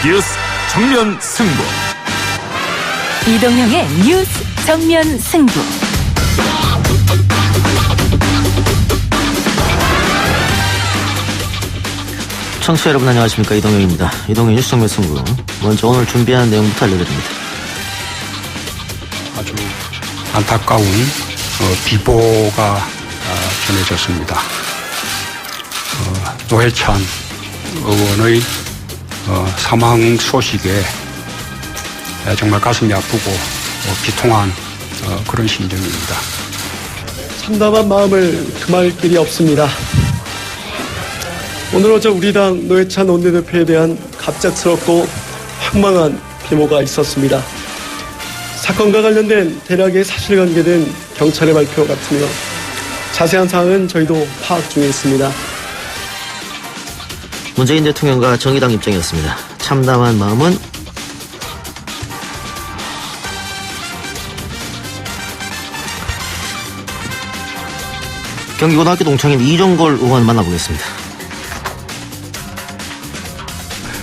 뉴스 정면 승부. 이동형의 뉴스 정면 승부. 청취자 여러분 안녕하십니까, 이동형입니다. 이동형 뉴스 정면 승부. 먼저 오늘 준비한 내용부터 알려드립니다. 아주 안타까운 비보가 전해졌습니다. 노회찬 의원의 사망 소식에 정말 가슴이 아프고 비통한 그런 심정입니다. 참담한 마음을 금할 길이 없습니다. 오늘 어제 우리 당 노회찬 원내대표에 대한 갑작스럽고 황망한 비모가 있었습니다. 사건과 관련된 대략의 사실관계는 경찰의 발표 같으며 자세한 사항은 저희도 파악 중에 있습니다. 문재인 대통령과 정의당 입장이었습니다. 참담한 마음은 경기고등학교 동창인 이종걸 의원 만나보겠습니다.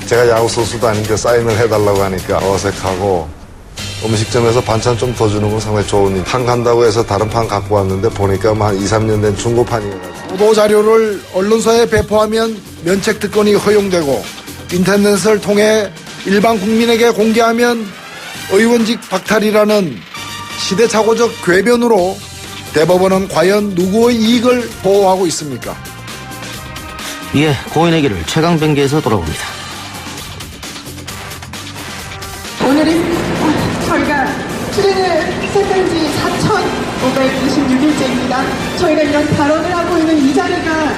제가 야구 선수도 아닌데 사인을 해달라고 하니까 어색하고, 음식점에서 반찬 좀 더 주는 건 상당히 좋은 일. 판 간다고 해서 다른 판 갖고 왔는데 보니까 한 2, 3년 된 중고판이어가지고. 보도자료를 언론사에 배포하면 면책특권이 허용되고, 인터넷을 통해 일반 국민에게 공개하면 의원직 박탈이라는 시대착오적 궤변으로 대법원은 과연 누구의 이익을 보호하고 있습니까? 예, 고인의 길을 최강병기에서 돌아봅니다. 오늘은 저희가 투쟁을 시작한 지 4,526일째입니다. 저희가 이런 발언을 하고 있는 이 자리가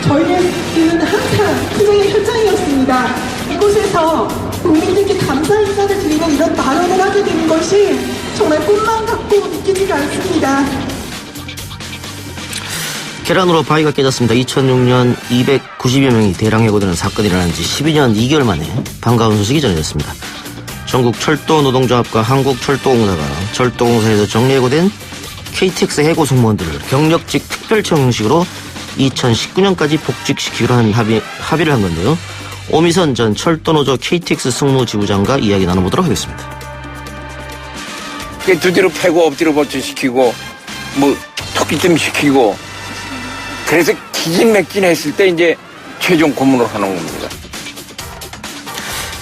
저희는 항상 투쟁의 현장이었습니다. 이곳에서 국민들께 감사 인사를 드리고 이런 발언을 하게 되는 것이 정말 꿈만 같고 믿기지가 않습니다. 계란으로 바위가 깨졌습니다. 2006년 290여 명이 대량 해고되는 사건이 일어난 지 12년 2개월 만에 반가운 소식이 전해졌습니다. 전국 철도 노동조합과 한국철도공사가 철도공사에서 정리해고된 KTX 해고 승무원들을 경력직 특별채용 형식으로 2019년까지 복직시키기로 한 합의를 한 건데요. 오미선 전 철도노조 KTX 승무지부장과 이야기 나눠보도록 하겠습니다. 두드려 패고 엎드려 버텨시키고 토끼뜸 시키고, 그래서 기진맥진했을 때 이제 최종 고문을 하는 겁니다.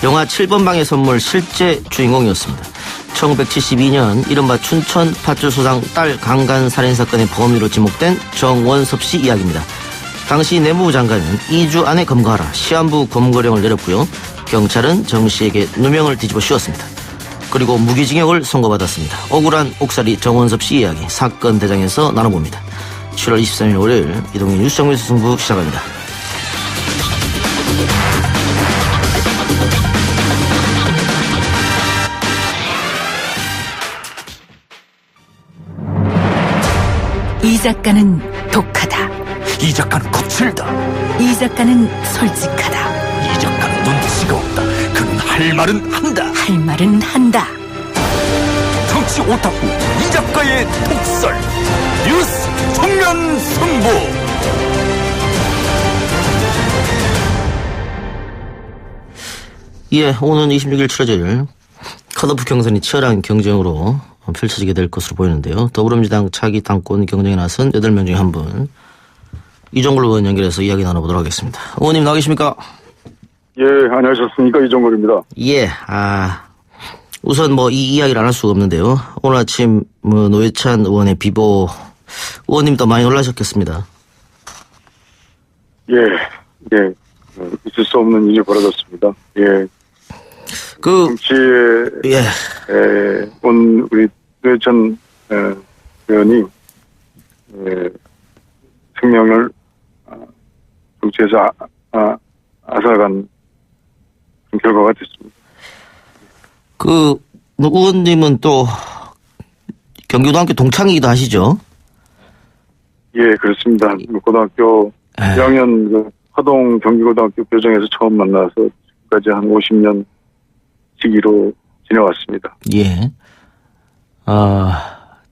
영화 7번 방의 선물 실제 주인공이었습니다. 1972년 이른바 춘천 파출소장 딸 강간 살인사건의 범인으로 지목된 정원섭 씨 이야기입니다. 당시 내무부 장관은 2주 안에 검거하라 시한부 검거령을 내렸고요. 경찰은 정 씨에게 누명을 뒤집어 씌웠습니다. 그리고 무기징역을 선고받았습니다. 억울한 옥살이 정원섭 씨 이야기 사건 대장에서 나눠봅니다. 7월 23일 월요일 이동희 뉴스 정면 승부 시작합니다. 이 작가는 독하다. 이 작가는 거칠다. 이 작가는 솔직하다. 이 작가는 눈치가 없다. 그는 할 말은 한다. 할 말은 한다. 정치 오타쿠 이 작가의 독설. 뉴스 정면 승부. 예, 오는 26일 치러질 컷오프 경선이 치열한 경쟁으로 펼쳐지게 될 것으로 보이는데요. 더불어민주당 차기 당권 경쟁에 나선 8명 중에 한 분, 이종걸 의원 연결해서 이야기 나눠보도록 하겠습니다. 의원님 나와 계십니까? 예, 안녕하셨습니까? 이종걸입니다. 예, 우선 이 이야기를 안 할 수가 없는데요. 오늘 아침 노회찬 의원의 비보, 의원님도 많이 놀라셨겠습니다. 예, 있을 수 없는 일이 벌어졌습니다. 예. 정치에, 온 우리 노회찬 의원이, 생명을, 정치에서 앗아간 결과가 됐습니다. 의원님은 또 경기고등학교 동창이기도 하시죠? 예, 그렇습니다. 고등학교 1학년 화동 경기고등학교 교정에서 처음 만나서 지금까지 한 50년 시기로 지내왔습니다. 예.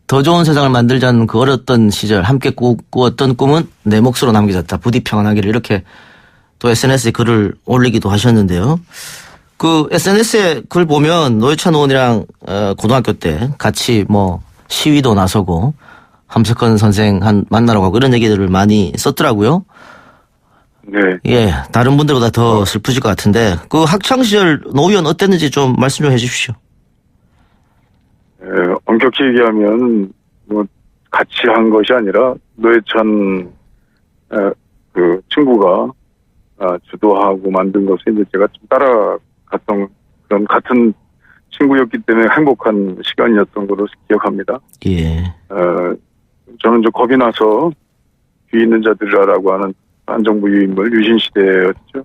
더 좋은 세상을 만들자는 그 어렸던 시절 함께 꾸었던 꿈은 내 몫으로 남겨졌다. 부디 평안하기를 이렇게 또 SNS에 글을 올리기도 하셨는데요. 그 SNS에 글 보면 노회찬 의원이랑 고등학교 때 같이 뭐 시위도 나서고 함석헌 선생 만나러 가고 이런 얘기들을 많이 썼더라고요. 네. 예, 다른 분들보다 더 슬프실 것 같은데 그 학창 시절 노 의원 어땠는지 좀 말씀 좀 해주십시오. 엄격히 얘기하면 뭐 같이 한 것이 아니라 노회찬 그 친구가 주도하고 만든 것에 이제 제가 좀 따라갔던 그런 같은 친구였기 때문에 행복한 시간이었던 걸로 기억합니다. 예. 저는 좀 겁이 나서 뒤 있는 자들이라고 하는 한정부 유인물 유신 시대였죠.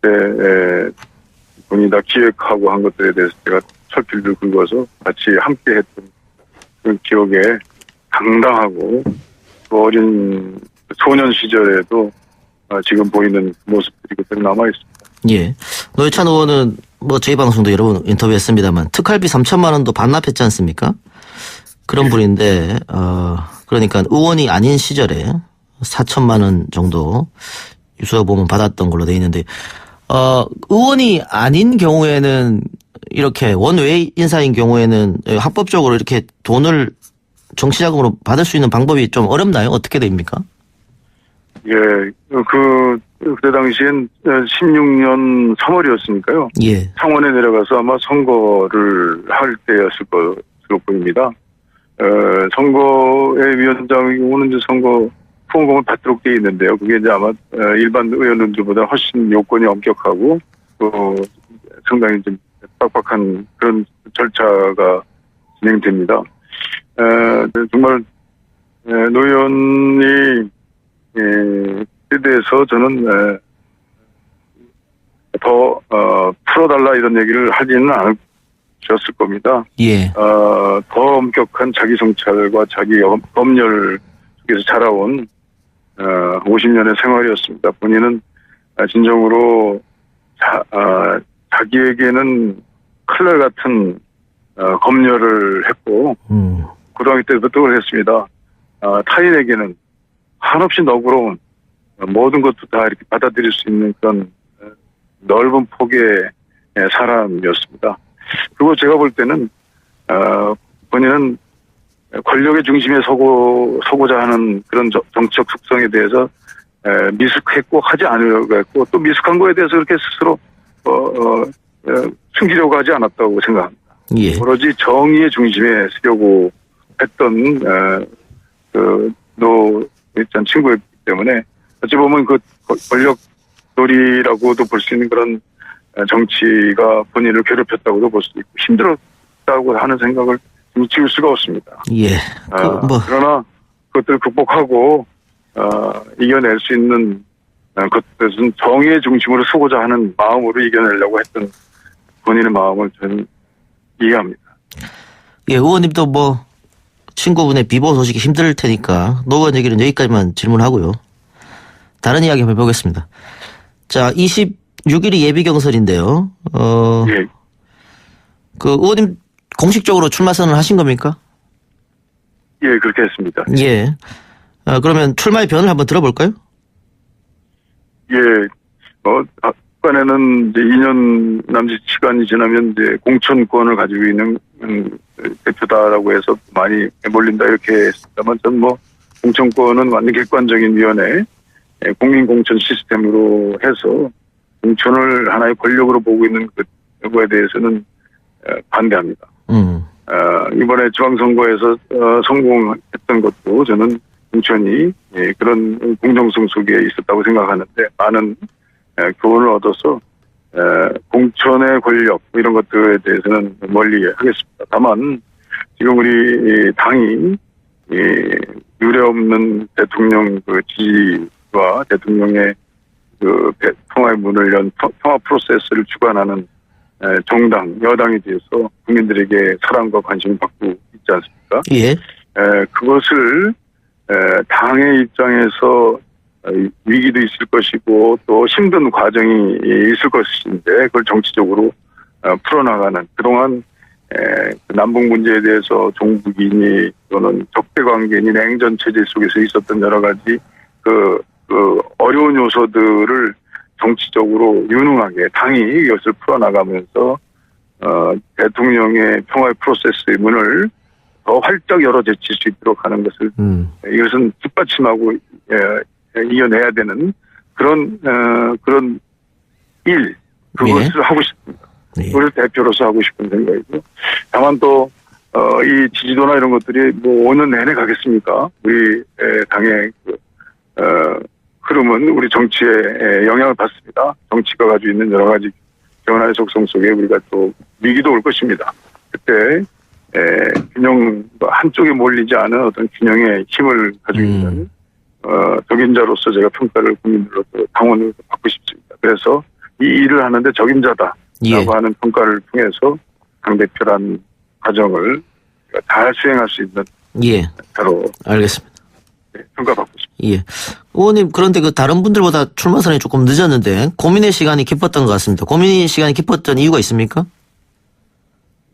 그때 본인이 다 기획하고 한 것들에 대해서 제가 철필을 긁어서 같이 함께했던 그 기억에 당당하고 그 어린 소년 시절에도 지금 보이는 모습들이 그대로 남아 있습니다. 예. 노회찬 의원은 뭐 저희 방송도 여러 번 인터뷰했습니다만 특활비 3천만 원도 반납했지 않습니까? 그런 분인데 그러니까 의원이 아닌 시절에 4천만 원 정도 유서에 보면 받았던 걸로 돼 있는데 의원이 아닌 경우에는 이렇게 원외 인사인 경우에는 합법적으로 이렇게 돈을 정치자금으로 받을 수 있는 방법이 좀 어렵나요? 어떻게 됩니까? 예, 그때 당시엔 16년 3월이었으니까요. 예. 상원에 내려가서 아마 선거를 할 때였을 것으로 보입니다. 선거의 위원장의 경우는 이제 선거 후원금을 받도록 되어 있는데요. 그게 이제 아마 일반 의원들보다 훨씬 요건이 엄격하고 또 상당히 좀 빡빡한 그런 절차가 진행됩니다. 정말 노 의원이 에 대해서 저는 더 풀어달라 이런 얘기를 하지는 않으셨을 겁니다. 예. 더 엄격한 자기 성찰과 자기 검열 속에서 자라온 50년의 생활이었습니다. 본인은 진정으로 자기에게는 칼날 같은 검열을 했고 고등학교 때부터 그랬습니다. 타인에게는 한없이 너그러운 모든 것도 다 이렇게 받아들일 수 있는 그런 넓은 폭의 사람이었습니다. 그리고 제가 볼 때는 본인은 권력의 중심에 서고자 하는 그런 정치적 속성에 대해서 미숙했고 하지 않으려고 했고 또 미숙한 거에 대해서 그렇게 스스로 숨기려고 하지 않았다고 생각합니다. 예. 오로지 정의의 중심에 서려고 했던 노회찬 친구였기 때문에 어찌 보면 그 권력 놀이라고도 볼 수 있는 그런 정치가 본인을 괴롭혔다고도 볼 수 있고 힘들었다고 하는 생각을 지울 수가 없습니다. 예. 그러나 그것들을 극복하고 이겨낼 수 있는 그것은 정의의 중심으로 서고자 하는 마음으로 이겨내려고 했던 본인의 마음을 저는 이해합니다. 예, 의원님도 뭐 친구분의 비보 소식이 힘들 테니까 노 의원 얘기는 여기까지만 질문하고요. 다른 이야기 한번 해보겠습니다. 자, 26일이 예비 경선인데요. 예. 그 의원님 공식적으로 출마 선언을 하신 겁니까? 예, 그렇게 했습니다. 예. 그러면 출마의 변을 한번 들어볼까요? 예. 북한에는 이제 2년 남짓 시간이 지나면 이제 공천권을 가지고 있는 대표다라고 해서 많이 몰린다 이렇게 했습니다만 전 뭐 공천권은 완전 객관적인 위원회 국민 공천 시스템으로 해서 공천을 하나의 권력으로 보고 있는 그거에 대해서는 반대합니다. 이번에 지방선거에서 성공했던 것도 저는 공천이 그런 공정성 속에 있었다고 생각하는데 많은 교훈을 얻어서 공천의 권력 이런 것들에 대해서는 멀리 하겠습니다. 다만 지금 우리 당이 유례없는 대통령 그 지지와 대통령의 그 통화의 문을 연 통화 프로세스를 주관하는 정당 여당에 대해서 국민들에게 사랑과 관심을 받고 있지 않습니까? 예. 그것을 당의 입장에서 위기도 있을 것이고 또 힘든 과정이 있을 것인데 그걸 정치적으로 풀어나가는 그동안 남북 문제에 대해서 종북이니 또는 적대관계니 냉전 체제 속에서 있었던 여러 가지 그 어려운 요소들을 정치적으로 유능하게 당이 이것을 풀어나가면서 대통령의 평화의 프로세스의 문을 더 활짝 열어 제칠 수 있도록 하는 것을 이것은 뒷받침하고 이어내야 되는 그런 일 그것을 하고 싶습니다. 그걸 대표로서 하고 싶은 생각이고 다만 또 이 지지도나 이런 것들이 뭐 5년 내내 가겠습니까? 우리 당의 흐름은 우리 정치에 영향을 받습니다. 정치가 가지고 있는 여러 가지 변화의 속성 속에 우리가 또 위기도 올 것입니다. 그때 균형 한쪽에 몰리지 않은 어떤 균형의 힘을 가지고 있는 적임자로서 제가 평가를 국민들로부터 당원으로 받고 싶습니다. 그래서 이 일을 하는데 적임자다라고 하는 평가를 통해서 당대표란 과정을 잘 수행할 수 있는 바로 알겠습니다. 평가받고 싶습니다. 의원님 그런데 그 다른 분들보다 출마 선언이 조금 늦었는데 고민의 시간이 깊었던 것 같습니다. 고민의 시간이 깊었던 이유가 있습니까?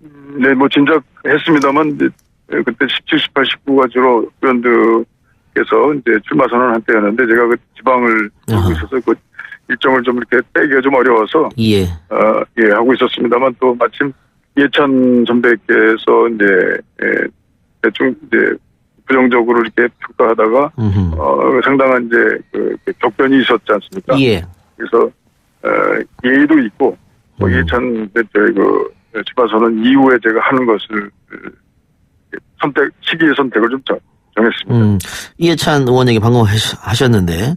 네, 뭐 진작했습니다만 그때 17, 18, 19가 주로 의원들께서 이제 출마 선언한 때였는데 제가 그 지방을 하고 있어서 그 일정을 좀 이렇게 빼기가 좀 어려워서 하고 있었습니다만 또 마침 이해찬 선배께서 이제 대충 이제 부정적으로 이렇게 평가하다가 상당한 이제 그 격변이 있었지 않습니까? 그래서 예의도 있고 이해찬 대표의 그 출마 선언 이후에 제가 하는 것을 시기의 선택을 좀 정했습니다. 이해찬 의원에게 방금 하셨는데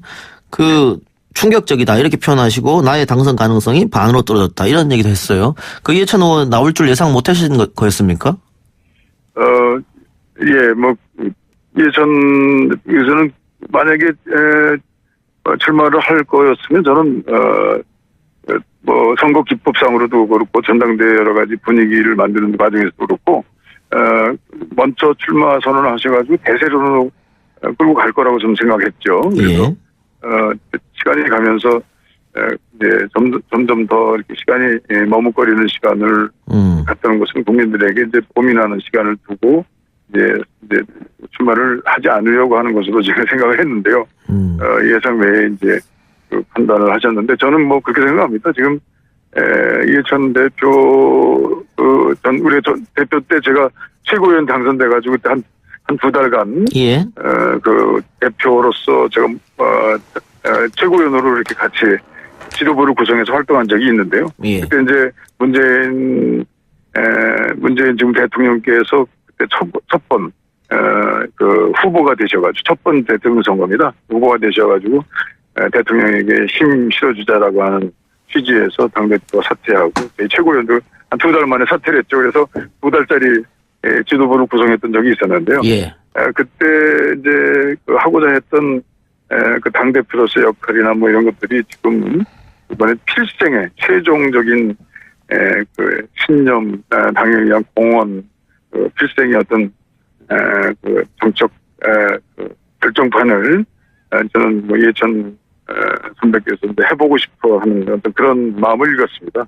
그 충격적이다 이렇게 표현하시고 나의 당선 가능성이 반으로 떨어졌다 이런 얘기도 했어요. 그 이해찬 의원 나올 줄 예상 못 하신 거였습니까? 뭐 이해찬 의원은 만약에 출마를 할 거였으면 저는 뭐 선거 기법상으로도 그렇고 전당대 여러 가지 분위기를 만드는 과정에서도 그렇고 먼저 출마 선언을 하셔가지고 대세론으로 끌고 갈 거라고 좀 생각했죠. 그래서 시간이 가면서 이제 점점 더 이렇게 시간이 머뭇거리는 시간을 갖다는 것은 국민들에게 이제 고민하는 시간을 두고 이제 출마를 하지 않으려고 하는 것으로 제가 생각을 했는데요. 예상 외에 이제 그 판단을 하셨는데 저는 뭐 그렇게 생각합니다. 지금 이해찬 대표 우리 전 대표 때 제가 최고위원 당선돼가지고 그때 한 두 달간 그 대표로서 제가 최고위원으로 이렇게 같이 지도부를 구성해서 활동한 적이 있는데요. 그때 이제 문재인 지금 대통령께서 그때 첫 번 그 후보가 되셔가지고 첫 번 대통령 선거입니다. 후보가 되셔가지고 대통령에게 힘 실어주자라고 하는 취지에서 당대표가 사퇴하고 최고위원도 한 두 달 만에 사퇴를 했죠. 그래서 두 달짜리 지도부를 구성했던 적이 있었는데요. 그때 이제 그 하고자 했던 그 당대표로서의 역할이나 뭐 이런 것들이 지금 이번에 필생의 최종적인 그 신념, 당에 의한 공헌, 그 필생의 어떤 그 정책 그 결정판을 저는 뭐 이해찬 선배께서 이제 해보고 싶어 하는 어떤 그런 마음을 읽었습니다.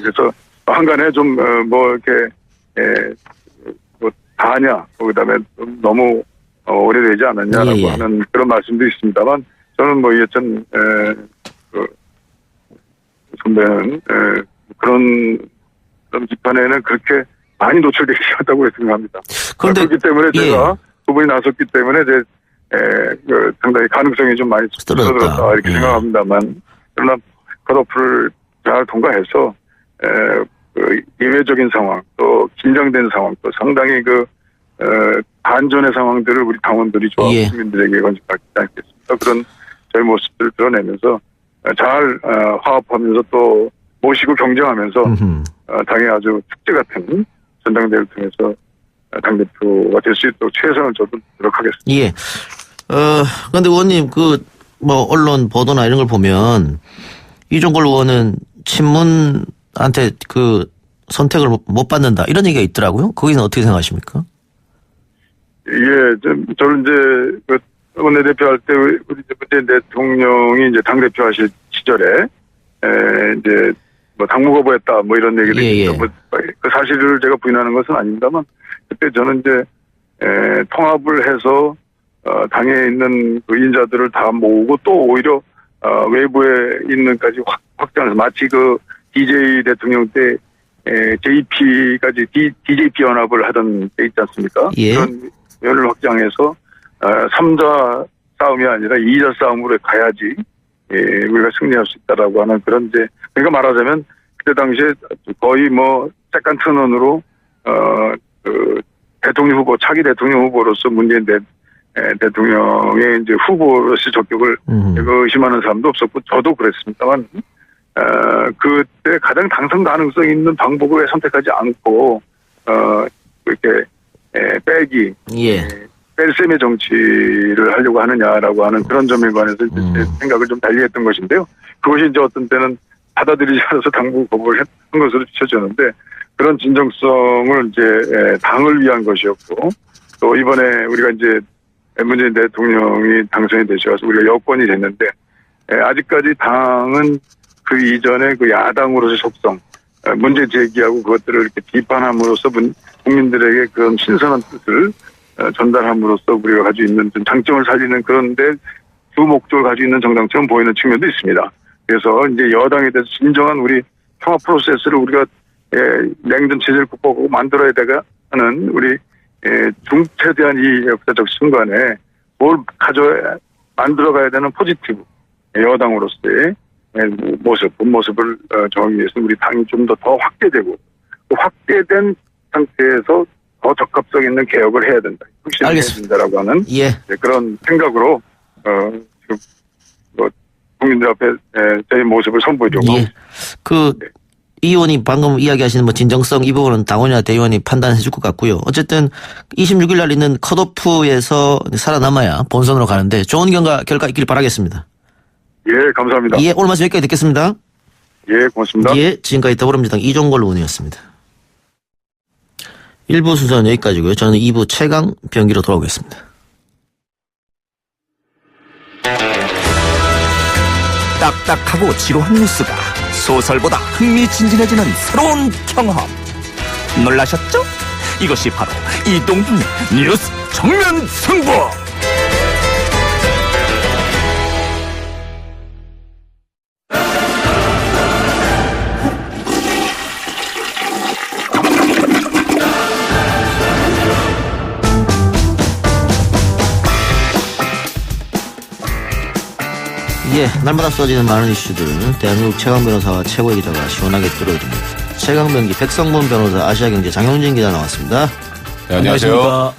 그래서 한간에 좀 뭐 이렇게 뭐 다하냐, 그다음에 너무 오래되지 않았냐라고 하는 그런 말씀도 있습니다만 저는 뭐 이해찬 그 선배는 그런 비판에는 그렇게 많이 노출되지 않았다고 생각합니다. 그렇기 때문에 제가 그분이 나섰기 때문에 그 상당히 가능성이 좀 많이 줄어들었다 이렇게 생각합니다만 그러나 컷오프를 잘 통과해서 그 예외적인 상황 또 긴장된 상황 또 상당히 그 반전의 상황들을 우리 당원들이 좋아하고 국민들에게 건집하지 않겠습니까? 그런 저희 모습들을 드러내면서 잘 화합하면서 또 모시고 경쟁하면서 당의 아주 축제 같은 전당대회를 통해서 당대표가 될 수 있도록 최선을 저도 노력하겠습니다. 그런데 의원님 뭐 언론 보도나 이런 걸 보면 이종걸 의원은 친문한테 그 선택을 못 받는다 이런 얘기가 있더라고요. 거기는 어떻게 생각하십니까? 저는 이제 그 원내대표 할 때 우리 문재인 대통령이 이제 당대표 하실 시절에 이제 뭐 당무 거부했다 뭐 이런 얘기도 있죠. 그 사실을 제가 부인하는 것은 아닙니다만 그때 저는 이제 통합을 해서 당에 있는 그 인자들을 다 모으고 또 오히려 외부에 있는까지 확장해서 마치 그 DJ 대통령 때 JP까지 DJP 연합을 하던 때 있지 않습니까? 예. 그런 면을 확장해서 3자 싸움이 아니라 2자 싸움으로 가야지 우리가 승리할 수 있다라고 하는 그런 이제 그러니까 말하자면 그때 당시에 거의 뭐 세컨 트논으로 그 대통령 후보 차기 대통령 후보로서 문재인 대통령의 이제 후보로서 적격을 의심하는 사람도 없었고 저도 그랬습니다만 그때 가장 당선 가능성 있는 방법을 왜 선택하지 않고 이렇게 빼기 뺄셈의 정치를 하려고 하느냐라고 하는 그런 점에 관해서 이제 생각을 좀 달리했던 것인데요. 그것이 이제 어떤 때는 받아들이지 않아서 당부 거부를 한 것으로 비춰졌는데 그런 진정성을 이제 당을 위한 것이었고 또 이번에 우리가 이제 문재인 대통령이 당선이 되셔서 우리가 여권이 됐는데 아직까지 당은 그 이전에 그 야당으로서의 속성 문제 제기하고 그것들을 이렇게 비판함으로써 국민들에게 그런 신선한 뜻을 전달함으로써 우리가 가지고 있는 좀 장점을 살리는 그런데 주 목적을 가지고 있는 정당처럼 보이는 측면도 있습니다. 그래서 이제 여당에 대해서 진정한 우리 평화 프로세스를 우리가 냉전 체제를 극복하고 만들어야 되는 우리 중체대한 이 역사적 순간에 뭘 만들어가야 되는 포지티브 여당으로서의 본모습을 정하기 위해서 우리 당이 좀 더 확대되고 확대된 상태에서 더 적합성 있는 개혁을 해야 된다. 혁신을 해야 된다라고 하는 그런 생각으로 지금 국민들 앞에 저희 모습을 선보이려고 이 의원이 방금 이야기하시는 진정성 이 부분은 당원이나 대의원이 판단해 줄 것 같고요. 어쨌든 26일 날 있는 컷오프에서 살아남아야 본선으로 가는데 좋은 결과 있길 바라겠습니다. 예, 감사합니다. 예, 오늘 말씀 여기까지 듣겠습니다. 예, 고맙습니다. 예, 지금까지 더불어민주당 이종걸 의원이었습니다. 1부 순서는 여기까지고요. 저는 2부 최강 병기로 돌아오겠습니다. 딱딱하고 지루한 뉴스가 소설보다 흥미진진해지는 새로운 경험. 놀라셨죠? 이것이 바로 이동준의 뉴스 정면 승부. 예, 날마다 쏟아지는 많은 이슈들 대한민국 최강 변호사와 최고의 기자가 시원하게 뚫어줍니다. 최강 변기 백성문 변호사, 아시아경제 장영진 기자 나왔습니다. 네, 안녕하세요.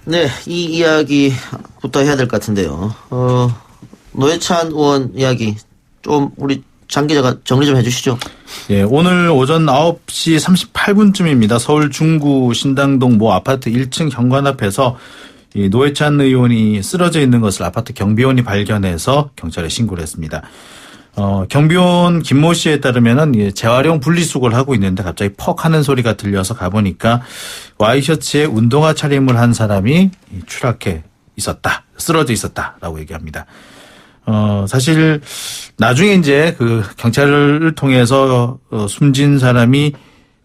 네, 이 이야기부터 해야 될 것 같은데요. 노회찬 의원 이야기 좀 우리 장 기자가 정리 좀 해주시죠. 예, 오늘 오전 9시 38분쯤입니다. 서울 중구 신당동 모 아파트 1층 현관 앞에서 이 노회찬 의원이 쓰러져 있는 것을 아파트 경비원이 발견해서 경찰에 신고를 했습니다. 경비원 김모 씨에 따르면은 재활용 분리수거를 하고 있는데 갑자기 퍽 하는 소리가 들려서 가보니까 와이셔츠에 운동화 차림을 한 사람이 추락해 있었다, 쓰러져 있었다라고 얘기합니다. 사실 나중에 이제 그 경찰을 통해서 숨진 사람이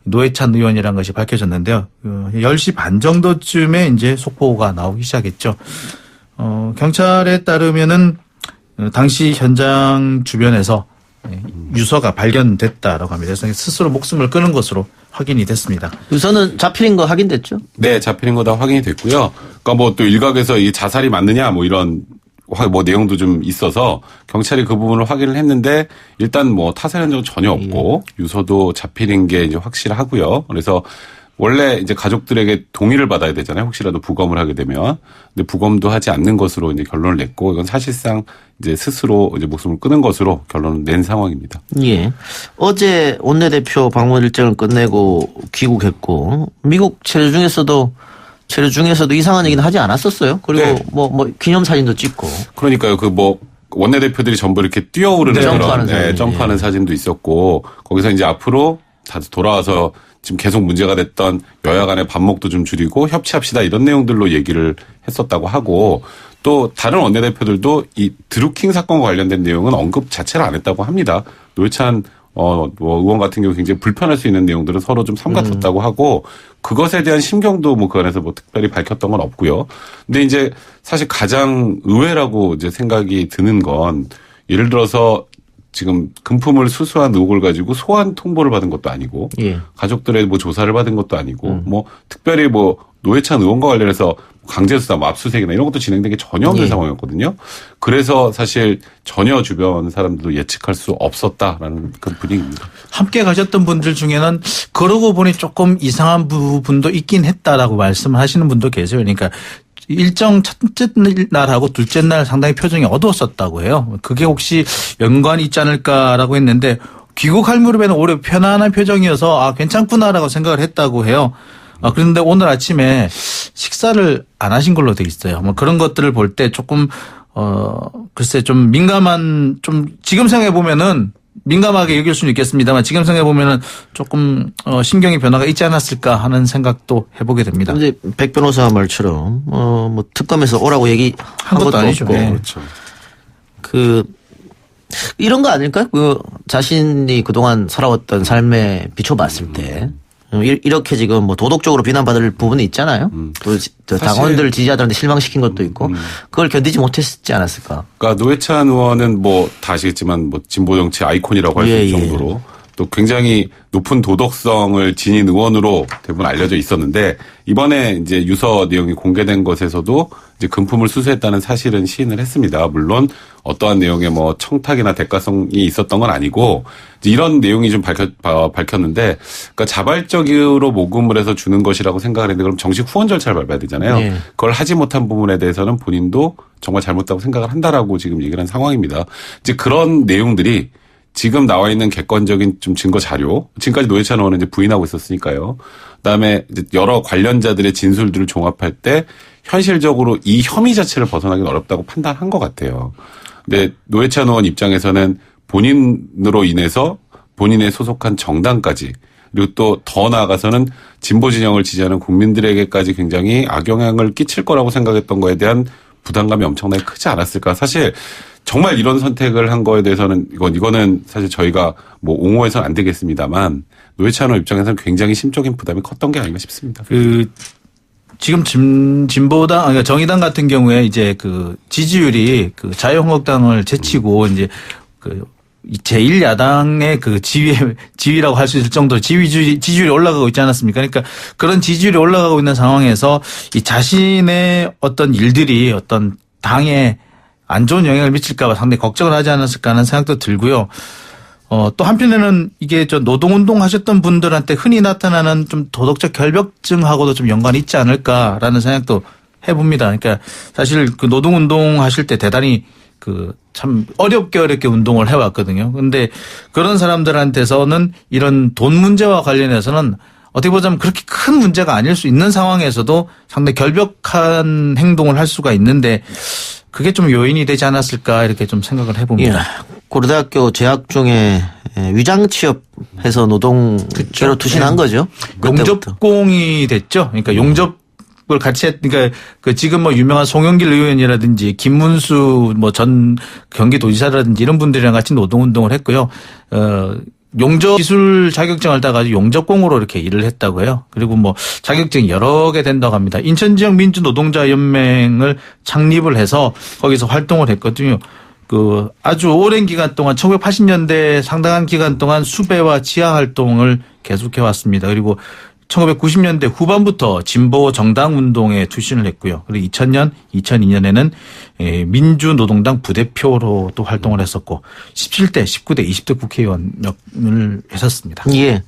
노회찬 의원이라는 것이 밝혀졌는데요. 10시 반 정도쯤에 이제 속보가 나오기 시작했죠. 경찰에 따르면은 당시 현장 주변에서 유서가 발견됐다라고 합니다. 그래서 스스로 목숨을 끊은 것으로 확인이 됐습니다. 유서는 잡힌 거 확인됐죠? 네, 잡히는 거 다 확인이 됐고요. 그러니까 뭐 또 일각에서 이 자살이 맞느냐 뭐 이런 내용도 좀 있어서 경찰이 그 부분을 확인을 했는데 일단 뭐 타살 흔적은 전혀 없고 유서도 잡히는 게 이제 확실하고요. 그래서 원래 이제 가족들에게 동의를 받아야 되잖아요. 혹시라도 부검을 하게 되면. 근데 부검도 하지 않는 것으로 이제 결론을 냈고 이건 사실상 이제 스스로 이제 목숨을 끊은 것으로 결론을 낸 상황입니다. 예. 어제 원내대표 방문 일정을 끝내고 귀국했고 미국 체류 중에서도 이상한 얘기는 하지 않았었어요. 그리고 네. 뭐 기념사진도 찍고. 그러니까요. 원내대표들이 전부 이렇게 뛰어오르는 그런 점프하는 사진도 있었고 거기서 이제 앞으로 다시 돌아와서 지금 계속 문제가 됐던 여야 간의 반목도 좀 줄이고 협치합시다 이런 내용들로 얘기를 했었다고 하고 또 다른 원내대표들도 이 드루킹 사건과 관련된 내용은 언급 자체를 안 했다고 합니다. 노회찬 의원 같은 경우 굉장히 불편할 수 있는 내용들은 서로 좀 삼갔었다고 하고 그것에 대한 심경도 그 안에서 특별히 밝혔던 건 없고요. 근데 이제 사실 가장 의외라고 이제 생각이 드는 건 예를 들어서 지금 금품을 수수한 의혹을 가지고 소환 통보를 받은 것도 아니고 가족들의 뭐 조사를 받은 것도 아니고 뭐 특별히 뭐 노회찬 의원과 관련해서 강제수사, 뭐 압수수색이나 이런 것도 진행된 게 전혀 없는 상황이었거든요. 그래서 사실 전혀 주변 사람들도 예측할 수 없었다라는 그런 분위기입니다. 함께 가셨던 분들 중에는 그러고 보니 조금 이상한 부분도 있긴 했다라고 말씀하시는 분도 계세요. 그러니까 일정 첫째 날하고 둘째 날 상당히 표정이 어두웠었다고 해요. 그게 혹시 연관이 있지 않을까라고 했는데 귀국할 무렵에는 오히려 편안한 표정이어서 괜찮구나라고 생각을 했다고 해요. 그런데 오늘 아침에 식사를 안 하신 걸로 돼 있어요. 뭐 그런 것들을 볼 때 조금 글쎄 좀 민감한, 좀 지금 생각해 보면은 민감하게 여길 수는 있겠습니다만 지금 생각해 보면은 조금 신경의 변화가 있지 않았을까 하는 생각도 해보게 됩니다. 근데 백 변호사 말처럼 뭐 특검에서 오라고 얘기한 것도 아니죠. 없고. 그렇죠. 이런 거 아닐까요? 자신이 그동안 살아왔던 삶에 비춰봤을 때 이렇게 지금 뭐 도덕적으로 비난받을 부분이 있잖아요. 또 당원들 지지자들한테 실망시킨 것도 있고 그걸 견디지 못했지 않았을까. 그러니까 노회찬 의원은 뭐 다 아시겠지만 뭐 진보 정치 아이콘이라고 할 수 있을 정도로 또 굉장히 높은 도덕성을 지닌 의원으로 대부분 알려져 있었는데 이번에 이제 유서 내용이 공개된 것에서도 이제 금품을 수수했다는 사실은 시인을 했습니다. 물론 어떠한 내용의 뭐 청탁이나 대가성이 있었던 건 아니고 이런 내용이 좀 밝혔는데 그러니까 자발적으로 모금을 해서 주는 것이라고 생각을 했는데 그럼 정식 후원 절차를 밟아야 되잖아요. 그걸 하지 못한 부분에 대해서는 본인도 정말 잘못다고 생각을 한다라고 지금 얘기를 한 상황입니다. 이제 그런 내용들이 지금 나와 있는 객관적인 좀 증거 자료, 지금까지 노회찬 의원은 이제 부인하고 있었으니까요. 그다음에 이제 여러 관련자들의 진술들을 종합할 때 현실적으로 이 혐의 자체를 벗어나기는 어렵다고 판단한 것 같아요. 근데 노회찬 의원 입장에서는 본인으로 인해서 본인의 소속한 정당까지 그리고 또 더 나아가서는 진보 진영을 지지하는 국민들에게까지 굉장히 악영향을 끼칠 거라고 생각했던 거에 대한 부담감이 엄청나게 크지 않았을까. 사실 정말 이런 선택을 한 거에 대해서는 이거는 사실 저희가 뭐 옹호해서는 안 되겠습니다만 노회찬 의원 입장에서는 굉장히 심적인 부담이 컸던 게 아닌가 싶습니다. 지금 진보당, 그러니까 정의당 같은 경우에 이제 지지율이 자유한국당을 제치고 이제 제1야당의 지위라고 할 수 있을 정도로 지지율이 올라가고 있지 않았습니까? 그러니까 그런 지지율이 올라가고 있는 상황에서 이 자신의 어떤 일들이 어떤 당에 안 좋은 영향을 미칠까봐 상당히 걱정을 하지 않았을까 하는 생각도 들고요. 또 한편에는 이게 노동운동 하셨던 분들한테 흔히 나타나는 좀 도덕적 결벽증하고도 좀 연관이 있지 않을까라는 생각도 해봅니다. 그러니까 사실 노동운동 하실 때 대단히 참 어렵게 운동을 해왔거든요. 근데 그런 사람들한테서는 이런 돈 문제와 관련해서는 어떻게 보자면 그렇게 큰 문제가 아닐 수 있는 상황에서도 상당히 결벽한 행동을 할 수가 있는데 그게 좀 요인이 되지 않았을까 이렇게 좀 생각을 해봅니다. 고려대학교 재학 중에 위장 취업해서 노동계로 투신한 거죠. 용접공이 됐죠. 그러니까 용접을 같이 그러니까 지금 뭐 유명한 송영길 의원이라든지 김문수 뭐 전 경기도지사라든지 이런 분들이랑 같이 노동운동을 했고요. 용접 기술 자격증을 따가지고 용접공으로 이렇게 일을 했다고 해요. 그리고 뭐 자격증이 여러 개 된다고 합니다. 인천 지역 민주 노동자 연맹을 창립을 해서 거기서 활동을 했거든요. 아주 오랜 기간 동안 1980년대 상당한 기간 동안 수배와 지하 활동을 계속해 왔습니다. 그리고 1990년대 후반부터 진보 정당 운동에 투신을 했고요. 그리고 2000년, 2002년에는 민주노동당 부대표로 또 활동을 했었고 17대, 19대, 20대 국회의원을 했었습니다. 예.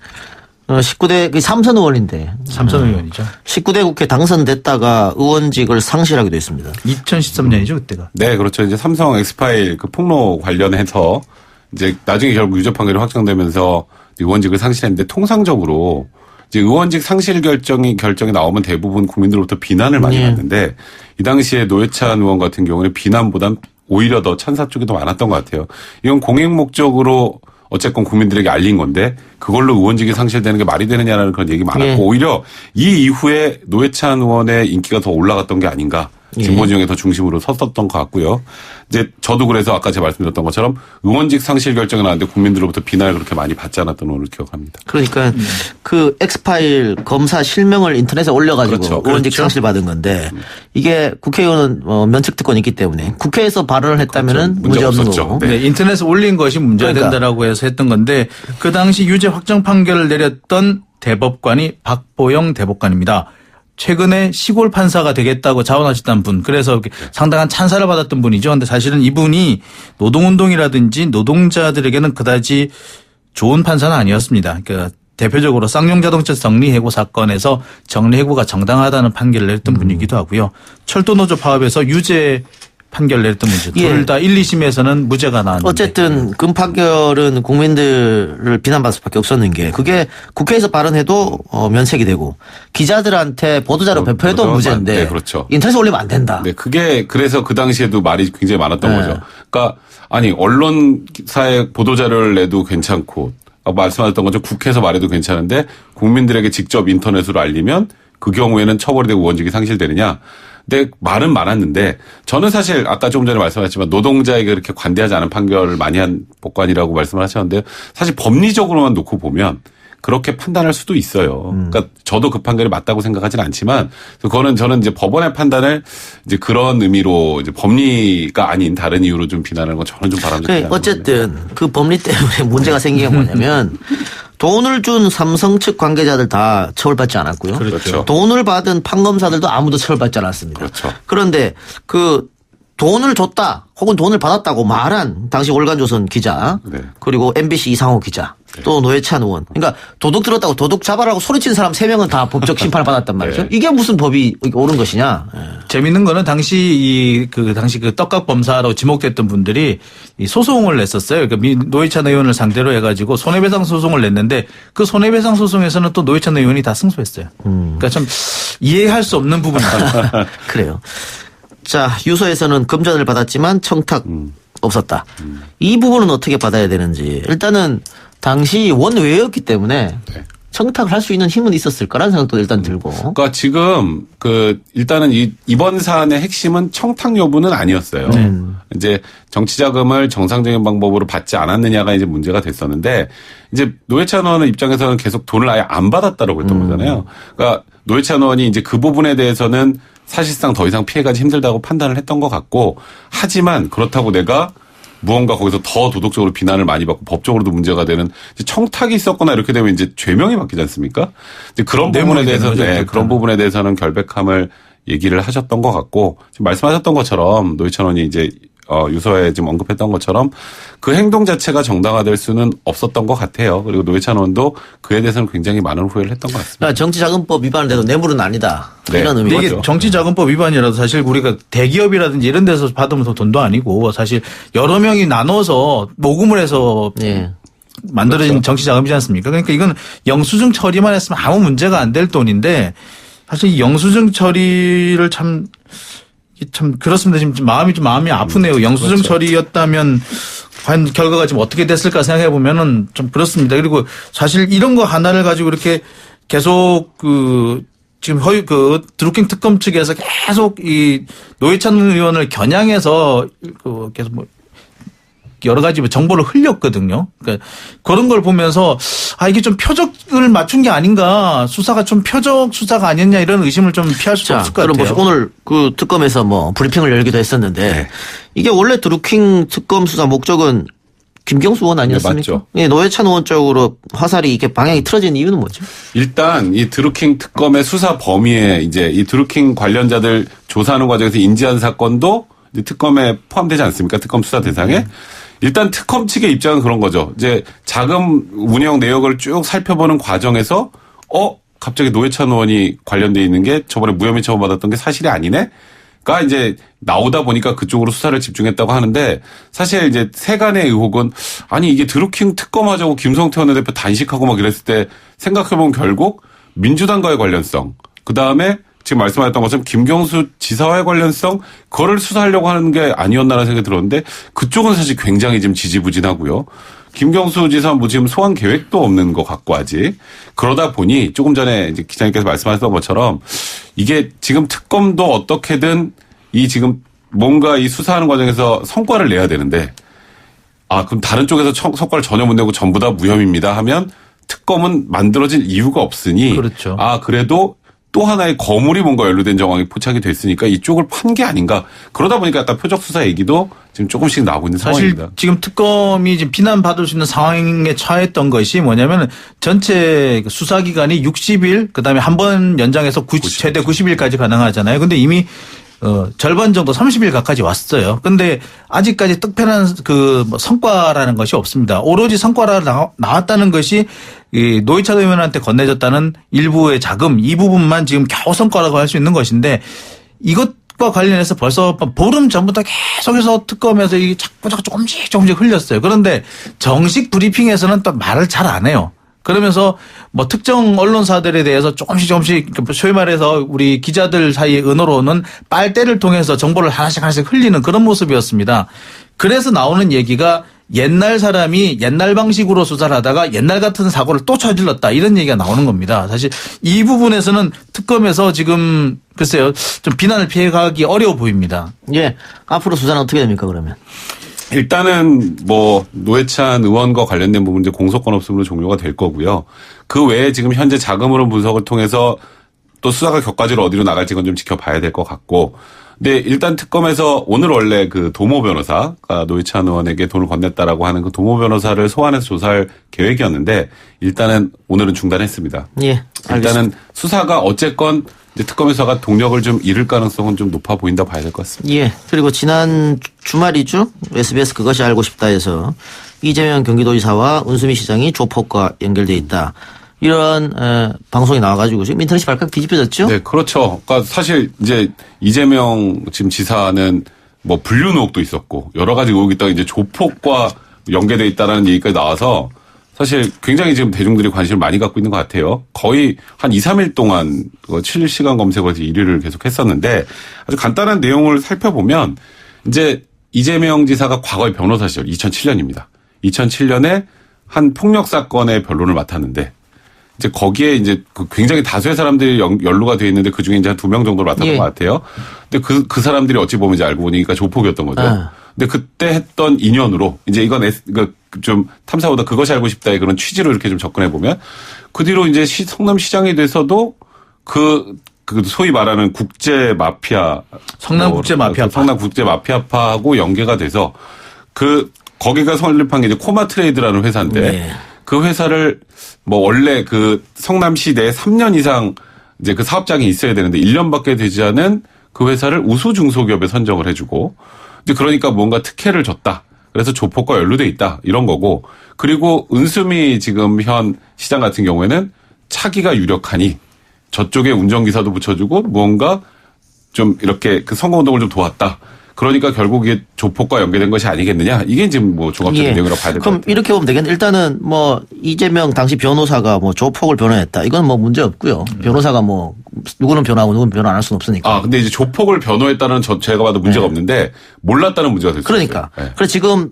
19대 삼선 의원인데. 삼선 의원이죠. 19대 국회 당선됐다가 의원직을 상실하기도 했습니다. 2013년이죠, 그때가. 네, 그렇죠. 이제 삼성 엑스파일 폭로 관련해서 이제 나중에 결국 유죄 판결이 확정되면서 의원직을 상실했는데 통상적으로 이제 의원직 상실 결정이 나오면 대부분 국민들로부터 비난을 많이 받는데 이 당시에 노회찬 의원 같은 경우는 비난보단 오히려 더 찬사 쪽이 더 많았던 것 같아요. 이건 공익 목적으로 어쨌건 국민들에게 알린 건데 그걸로 의원직이 상실되는 게 말이 되느냐라는 그런 얘기 많았고 예. 오히려 이 이후에 노회찬 의원의 인기가 더 올라갔던 게 아닌가. 진보진영에 더 중심으로 섰었던 것 같고요. 이제 저도 그래서 아까 제가 말씀드렸던 것처럼 의원직 상실 결정이 나왔는데 국민들로부터 비난을 그렇게 많이 받지 않았던 걸로 기억합니다. 그러니까 그 엑스파일 검사 실명을 인터넷에 올려가지고 그렇죠. 의원직 그렇죠. 상실 받은 건데 이게 국회의원은 면책 특권이 있기 때문에 국회에서 발언을 했다면은 그렇죠. 문제 없는 없었죠. 거고. 네, 인터넷에 올린 것이 문제가 그러니까. 된다라고 해서 했던 건데 그 당시 유죄 확정 판결을 내렸던 대법관이 박보영 대법관입니다. 최근에 시골 판사가 되겠다고 자원하셨던 분, 그래서 상당한 찬사를 받았던 분이죠. 그런데 사실은 이분이 노동운동이라든지 노동자들에게는 그다지 좋은 판사는 아니었습니다. 그러니까 대표적으로 쌍용자동차 정리해고 사건에서 정리해고가 정당하다는 판결을 냈던 분이기도 하고요. 철도노조 파업에서 유죄 판결 냈던 문제. 둘 다 1, 2심에서는 무죄가 나왔는데. 어쨌든 그 판결은 국민들을 비난받을 수밖에 없었는 게 그게 국회에서 발언해도 면책이 되고 기자들한테 보도자료 배포해도 무죄인데 네, 그렇죠. 인터넷에 올리면 안 된다. 네, 그게 그래서 그 당시에도 말이 굉장히 많았던 네. 거죠. 그러니까 아니 언론사에 보도자료를 내도 괜찮고 말씀하셨던 것처럼 국회에서 말해도 괜찮은데 국민들에게 직접 인터넷으로 알리면 그 경우에는 처벌이 되고 의원직이 상실되느냐. 근데 말은 많았는데 저는 사실 아까 조금 전에 말씀하셨지만 노동자에게 그렇게 관대하지 않은 판결을 많이 한 법관이라고 말씀을 하셨는데 사실 법리적으로만 놓고 보면 그렇게 판단할 수도 있어요. 그러니까 저도 그 판결이 맞다고 생각하지는 않지만 그거는 저는 이제 법원의 판단을 이제 그런 의미로 이제 법리가 아닌 다른 이유로 좀 비난하는 건 저는 좀 바람직하지 않은 어쨌든 그 법리 때문에 문제가 생긴 게 뭐냐면 돈을 준 삼성 측 관계자들 다 처벌받지 않았고요. 그렇죠. 돈을 받은 판검사들도 아무도 처벌받지 않았습니다. 그렇죠. 그런데 그 돈을 줬다 혹은 돈을 받았다고 말한 당시 월간조선 기자 네. 그리고 MBC 이상호 기자 또 노회찬 의원 그러니까 도둑 들었다고 도둑 잡아라고 소리친 사람 3명은 다 법적 심판을 받았단 말이죠. 네. 이게 무슨 법이 옳은 것이냐. 재밌는 거는 당시 그 떡각 범사로 지목됐던 분들이 이 소송을 냈었어요. 그러니까 노회찬 의원을 상대로 해가지고 손해배상 소송을 냈는데 그 손해배상 소송에서는 또 노회찬 의원이 다 승소했어요. 그러니까 참 이해할 수 없는 부분이다. 그래요. 자, 유서에서는 금전을 받았지만 청탁 없었다. 이 부분은 어떻게 받아야 되는지. 일단은 당시 원외였기 때문에 네. 청탁을 할 수 있는 힘은 있었을 거라는 생각도 일단 들고. 그러니까 지금 일단은 이번 사안의 핵심은 청탁 여부는 아니었어요. 이제 정치자금을 정상적인 방법으로 받지 않았느냐가 이제 문제가 됐었는데 이제 노회찬 의원 입장에서는 계속 돈을 아예 안 받았다라고 했던 거잖아요. 그러니까 노회찬 의원이 이제 그 부분에 대해서는 사실상 더 이상 피해가지 힘들다고 판단을 했던 것 같고 하지만 그렇다고 내가 무언가 거기서 더 도덕적으로 비난을 많이 받고 법적으로도 문제가 되는 청탁이 있었거나 이렇게 되면 이제 죄명이 바뀌지 않습니까? 이제 그런 부분에 대해서는 그런 부분에 대해서는 결백함을 얘기를 하셨던 것 같고 지금 말씀하셨던 것처럼 노회찬 의원이 이제 유서에 지금 언급했던 것처럼 그 행동 자체가 정당화될 수는 없었던 것 같아요. 그리고 노회찬 의원도 그에 대해서는 굉장히 많은 후회를 했던 것 같습니다. 그러니까 정치자금법 위반을 돼도 뇌물은 아니다. 네. 이런 근데 의미죠. 이게 정치자금법 위반이라도 사실 우리가 대기업이라든지 이런 데서 받으면서 돈도 아니고 사실 여러 명이 나눠서 모금을 해서 만들어진 그렇죠. 정치자금이지 않습니까? 그러니까 이건 영수증 처리만 했으면 아무 문제가 안 될 돈인데 사실 이 영수증 처리를 참 그렇습니다. 지금 마음이 아프네요. 영수증 그렇죠. 처리였다면 과연 결과가 지금 어떻게 됐을까 생각해 보면은 좀 그렇습니다. 그리고 사실 이런 거 하나를 가지고 이렇게 계속 지금 드루킹 특검 측에서 계속 이 노회찬 의원을 겨냥해서 계속 여러 가지 정보를 흘렸거든요. 그러니까 그런 걸 보면서 이게 좀 표적을 맞춘 게 아닌가, 수사가 좀 표적 수사가 아니었냐 이런 의심을 좀 피할 수 없을 것 그럼 같아요. 오늘 그 특검에서 브리핑을 열기도 했었는데 이게 원래 드루킹 특검 수사 목적은 김경수 의원 아니었습니까? 네, 맞죠. 예, 노회찬 의원 쪽으로 화살이 이렇게 방향이 틀어진 이유는 뭐죠? 일단 이 드루킹 특검의 수사 범위에 이제 이 드루킹 관련자들 조사하는 과정에서 인지한 사건도 특검에 포함되지 않습니까? 특검 수사 대상에. 일단 특검 측의 입장은 그런 거죠. 이제 자금 운영 내역을 쭉 살펴보는 과정에서 갑자기 노회찬 의원이 관련돼 있는 게 저번에 무혐의 처분받았던 게 사실이 아니네? 가 이제 나오다 보니까 그쪽으로 수사를 집중했다고 하는데 사실 이제 세간의 의혹은 아니 이게 드루킹 특검하자고 김성태 원내대표 단식하고 막 이랬을 때 생각해보면 결국 민주당과의 관련성 그다음에 지금 말씀하셨던 것처럼 김경수 지사와의 관련성 그거를 수사하려고 하는 게 아니었나라는 생각이 들었는데 그쪽은 사실 굉장히 지금 지지부진하고요. 김경수 지사 뭐 지금 소환 계획도 없는 것 같고 아직 그러다 보니 조금 전에 이제 기자님께서 말씀하셨던 것처럼 이게 지금 특검도 어떻게든 이 지금 뭔가 이 수사하는 과정에서 성과를 내야 되는데 그럼 다른 쪽에서 성과를 전혀 못 내고 전부 다 무혐의입니다 하면 특검은 만들어질 이유가 없으니 그렇죠. 그래도 또 하나의 거물이 뭔가 연루된 정황이 포착이 됐으니까 이쪽을 판 게 아닌가. 그러다 보니까 약간 표적 수사 얘기도 지금 조금씩 나오고 있는 사실 상황입니다. 지금 특검이 지금 비난받을 수 있는 상황에 처했던 것이 뭐냐면 전체 수사기간이 60일 그다음에 한 번 연장해서 최대 90일까지 가능하잖아요. 근데 이미 절반 정도 30일 가까이 왔어요. 근데 아직까지 특별한 뭐 성과라는 것이 없습니다. 오로지 성과가 나왔다는 것이 이 노회찬 의원한테 건네졌다는 일부의 자금 이 부분만 지금 겨우 성과라고 할 수 있는 것인데 이것과 관련해서 벌써 보름 전부터 계속해서 특검에서 이게 자꾸 조금씩 흘렸어요. 그런데 정식 브리핑에서는 또 말을 잘 안 해요. 그러면서 뭐 특정 언론사들에 대해서 조금씩 소위 말해서 우리 기자들 사이에 은어로는 빨대를 통해서 정보를 하나씩 흘리는 그런 모습이었습니다. 그래서 나오는 얘기가 옛날 사람이 옛날 방식으로 수사를 하다가 옛날 같은 사고를 또 저질렀다 이런 얘기가 나오는 겁니다. 사실 이 부분에서는 특검에서 지금 글쎄요 좀 비난을 피해가기 어려워 보입니다. 예. 앞으로 수사는 어떻게 됩니까 그러면? 일단은 뭐 노회찬 의원과 관련된 부분 이제 공소권 없음으로 종료가 될 거고요. 그 외에 지금 현재 자금으로 분석을 통해서 또 수사가 격과지로 어디로 나갈지 건 좀 지켜봐야 될 것 같고. 근데 일단 특검에서 오늘 원래 그 도모 변호사가 노회찬 의원에게 돈을 건넸다라고 하는 그 도모 변호사를 소환해서 조사할 계획이었는데 일단은 오늘은 중단했습니다. 예. 알겠습니다. 일단은 수사가 어쨌건 이제 특검에서가 동력을 좀 잃을 가능성은 좀 높아 보인다 봐야 될 것 같습니다. 예. 그리고 지난 주말이죠. SBS 그것이 알고 싶다에서 이재명 경기도지사와 은수미 시장이 조폭과 연결돼 있다. 이런 방송이 나와가지고 지금 인터넷이 발칵 뒤집혀졌죠. 네, 그렇죠. 그러니까 사실 이제 이재명 지금 지사는 뭐 분류 의혹도 있었고 여러 가지 의혹이 있다가 이제 조폭과 연계돼 있다라는 얘기까지 나와서 사실 굉장히 지금 대중들이 관심을 많이 갖고 있는 것 같아요. 거의 한 2, 3일 동안 7시간 검색어에서 1위를 계속 했었는데 아주 간단한 내용을 살펴보면 이제 이재명 지사가 과거의 변호사 시절 2007년입니다. 2007년에 한 폭력 사건의 변론을 맡았는데 이제 거기에 이제 굉장히 다수의 사람들이 연루가 되어 있는데 그 중에 이제 한 2명 정도를 맡았던 예. 것 같아요. 근데 그 사람들이 어찌 보면 이제 알고 보니까 조폭이었던 거죠. 근데 그때 했던 인연으로 이제 이건 좀 탐사보다 그것이 알고 싶다의 그런 취지로 이렇게 좀 접근해 보면 그 뒤로 이제 성남시장이 돼서도 그 소위 말하는 국제 마피아 성남국제 마피아파 성남국제 마피아파하고 연계가 돼서 거기가 설립한 게 이제 코마 트레이드라는 회사인데 네. 그 회사를 뭐 원래 그 성남시 내에 3년 이상 이제 그 사업장이 있어야 되는데 1년밖에 되지 않은 그 회사를 우수 중소기업에 선정을 해주고 이제 그러니까 뭔가 특혜를 줬다. 그래서 조폭과 연루돼 있다 이런 거고 그리고 은수미 지금 현 시장 같은 경우에는 차기가 유력하니 저쪽에 운전기사도 붙여주고 뭔가 좀 이렇게 그 선거운동을 좀 도왔다. 그러니까 결국 이게 조폭과 연계된 것이 아니겠느냐. 이게 지금 뭐 종합적인 내용이라고 봐야 될 것 같아요. 그럼 이렇게 보면 되겠네. 일단은 뭐 이재명 당시 변호사가 뭐 조폭을 변호했다. 이건 뭐 문제 없고요. 변호사가 뭐 누구는 변호하고 누구는 변호 안 할 수는 없으니까. 근데 이제 조폭을 변호했다는 제가 봐도 문제가 없는데 몰랐다는 문제가 될 수 그러니까. 있어요. 네. 그래서 지금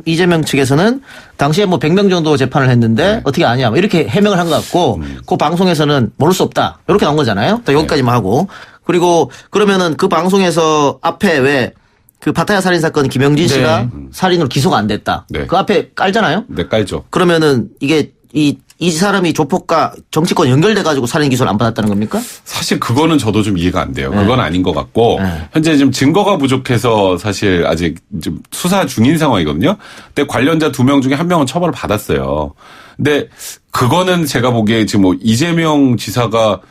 이재명 측에서는 당시에 뭐 100명 정도 재판을 했는데 어떻게 아냐. 뭐 이렇게 해명을 한 것 같고 그 방송에서는 모를 수 없다. 이렇게 나온 거잖아요. 또 여기까지만 하고. 그리고 그러면은 그 방송에서 앞에 왜 그 파타야 살인 사건 김영진 씨가 살인으로 기소가 안 됐다. 네. 그 앞에 깔잖아요. 네, 깔죠. 그러면은 이게 이 사람이 조폭과 정치권 연결돼 가지고 살인 기소를 안 받았다는 겁니까? 사실 그거는 저도 좀 이해가 안 돼요. 그건 아닌 것 같고 현재 지금 증거가 부족해서 사실 아직 좀 수사 중인 상황이거든요. 근데 관련자 2명 중에 1명은 처벌을 받았어요. 근데 그거는 제가 보기에 지금 뭐 이재명 지사가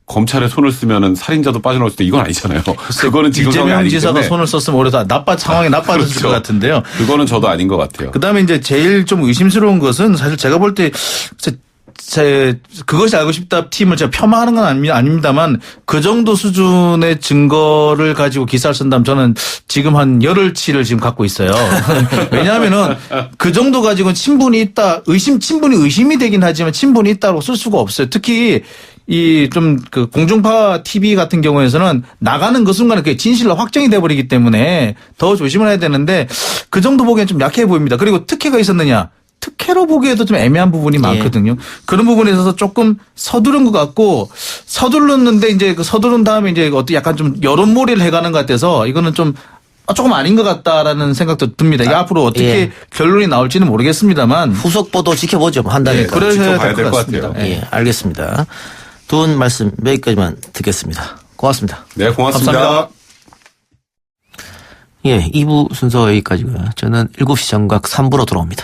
검찰에 손을 쓰면은 살인자도 빠져나올 수도 이건 아니잖아요. 그거는 지금 상황이 이재명 아니기 지사가 때문에. 손을 썼으면 오히려 상황이 나빠졌을 그렇죠. 것 같은데요. 그거는 저도 아닌 것 같아요. 그다음에 이제 제일 좀 의심스러운 것은 사실 제가 볼 때 그것이 알고 싶다 팀을 제가 폄하하는 건 아닙니다만 그 정도 수준의 증거를 가지고 기사를 쓴다면 저는 지금 한 열흘치를 지금 갖고 있어요. 왜냐하면은 그 정도 가지고는 친분이 있다, 친분이 의심이 되긴 하지만 친분이 있다고 쓸 수가 없어요. 특히 이 좀 그 공중파 TV 같은 경우에서는 나가는 그 순간에 그게 진실로 확정이 돼버리기 때문에 더 조심을 해야 되는데 그 정도 보기엔 좀 약해 보입니다. 그리고 특혜가 있었느냐? 특혜로 보기에도 좀 애매한 부분이 많거든요. 그런 부분에 있어서 조금 서두른 것 같고 서둘렀는데 이제 그 서두른 다음에 이제 어떻게 약간 좀 여론몰이를 해가는 것 같아서 이거는 좀 조금 아닌 것 같다라는 생각도 듭니다. 이게 앞으로 어떻게 결론이 나올지는 모르겠습니다만 후속 보도 지켜보죠. 한다니까. 그래야 될 것 같습니다. 알겠습니다. 두 분 말씀 여기까지만 듣겠습니다. 고맙습니다. 네, 고맙습니다. 감사합니다. 2부 순서 여기까지고요. 저는 7시 정각 3부로 돌아옵니다.